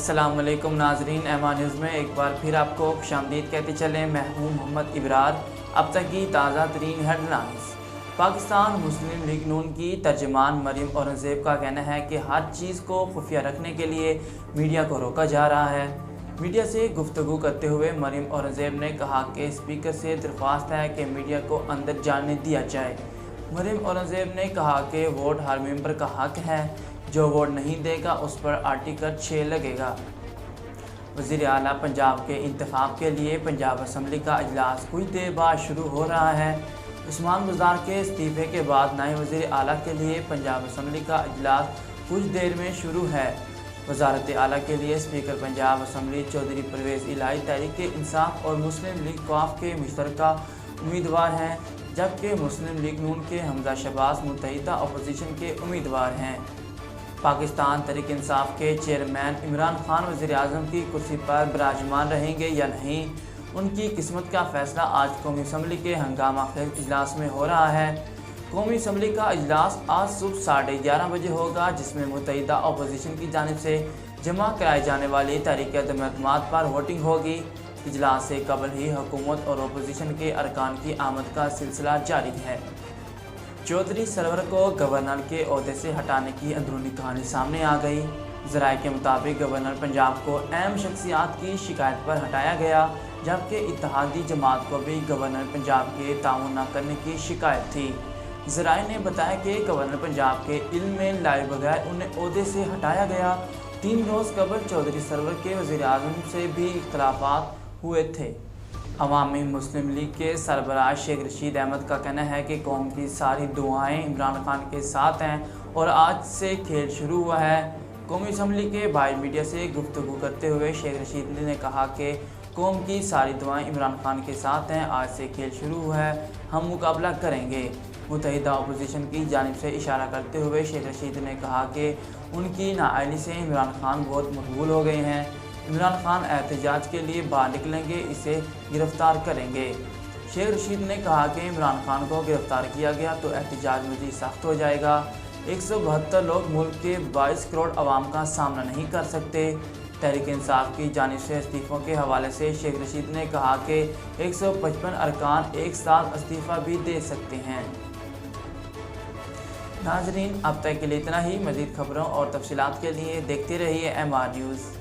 अस्सलाम वालेकुम नाजरीन, एमान न्यूज़ में एक बार फिर आपको खुशामदीद कहते चलें। मैं हूँ मोहम्मद इब्रार। अब तक की ताज़ा तरीन हेडलाइंस। पाकिस्तान मुस्लिम लीग नून की तर्जमान मरियम औरंगज़ेब का कहना है कि हर चीज़ को खुफिया रखने के लिए मीडिया को रोका जा रहा है। मीडिया से गुफ्तगू करते हुए मरियम औरंगज़ेब ने कहा कि स्पीकर से दरख्वास्त है कि मीडिया को अंदर जाने दिया जाए। मरियम औरंगज़ेब ने कहा कि वोट हर मेंबर का हक है, जो वोट नहीं देगा उस पर आर्टिकल 6 लगेगा। वज़ीर आला पंजाब के इंतखाब के लिए पंजाब असम्बली का इजलास कुछ देर बाद शुरू हो रहा है। उस्मान बुज़दार के इस्तीफ़े के बाद नए वज़ीर आला के लिए पंजाब असम्बली का इजलास कुछ देर में शुरू है। वज़ारत आला के लिए स्पीकर पंजाब असम्बली चौधरी परवेज़ इलाही तहरीक इंसाफ और मुस्लिम लीग वफ़ाक़ के मुश्तरका उम्मीदवार हैं, जबकि मुस्लिम लीग नून के हमजा शहबाज मुत्तहिदा अपोजिशन के उम्मीदवार हैं। पाकिस्तान तहरीक इंसाफ के चेयरमैन इमरान खान वज़ीर आज़म की कुर्सी पर विराजमान रहेंगे या नहीं, उनकी किस्मत का फैसला आज कौमी असम्बली के हंगामा खेज इजलास में हो रहा है। कौमी असम्बली का इजलास आज सुबह 11:30 बजे होगा, जिसमें मुत्तहिदा अपोजिशन की जानिब से जमा कराई जाने वाली तहरीक अदम-ए-एतमाद पर वोटिंग होगी। इजलास से कबल ही हुकूमत और अपोजिशन के अरकान की आमद का सिलसिला जारी है। चौधरी सरवर को गवर्नर के ओहदे से हटाने की अंदरूनी कहानी सामने आ गई। ज़राए के मुताबिक गवर्नर पंजाब को अहम शख्सियात की शिकायत पर हटाया गया, जबकि इत्तेहादी जमात को भी गवर्नर पंजाब के ताउन न करने की शिकायत थी। ज़राए ने बताया कि गवर्नर पंजाब के इल्म में लाए बगैर उन्हें ओहदे से हटाया गया। 3 रोज़ कबल चौधरी सरवर के वज़ीर आज़म से भी इख्तलाफात हुए थे। अवामी मुस्लिम लीग के सरबराह शेख रशीद अहमद का कहना है कि कौम की सारी दुआएं इमरान खान के साथ हैं और आज से खेल शुरू हुआ है। कौमी असम्बली के बाहर मीडिया से गुफ्तगू करते हुए शेख रशीद ने कहा कि कौम की सारी दुआएं इमरान खान के साथ हैं, आज से खेल शुरू हुआ है, हम मुकाबला करेंगे। मुत्तहिदा अपोजिशन की जानिब से इशारा करते हुए शेख रशीद ने कहा कि उनकी नाअहली से इमरान खान बहुत मकबूल हो गए हैं। इमरान खान एहतजाज के लिए बाहर निकलेंगे, इसे गिरफ्तार करेंगे। शेख रशीद ने कहा कि इमरान खान को गिरफ्तार किया गया तो एहतजाज मज़ीद सख्त हो जाएगा। 172 लोग मुल्क के 22 करोड़ आवाम का सामना नहीं कर सकते। तहरीक इंसाफ की जानिब से इस्तीफ़ों के हवाले से शेख रशीद ने कहा कि 155 अरकान एक साथ इस्तीफ़ा भी दे सकते हैं। नाजरीन, अब तक के लिए इतना ही। मज़ीद खबरों और तफसीलात के लिए देखते रहिए MR न्यूज़।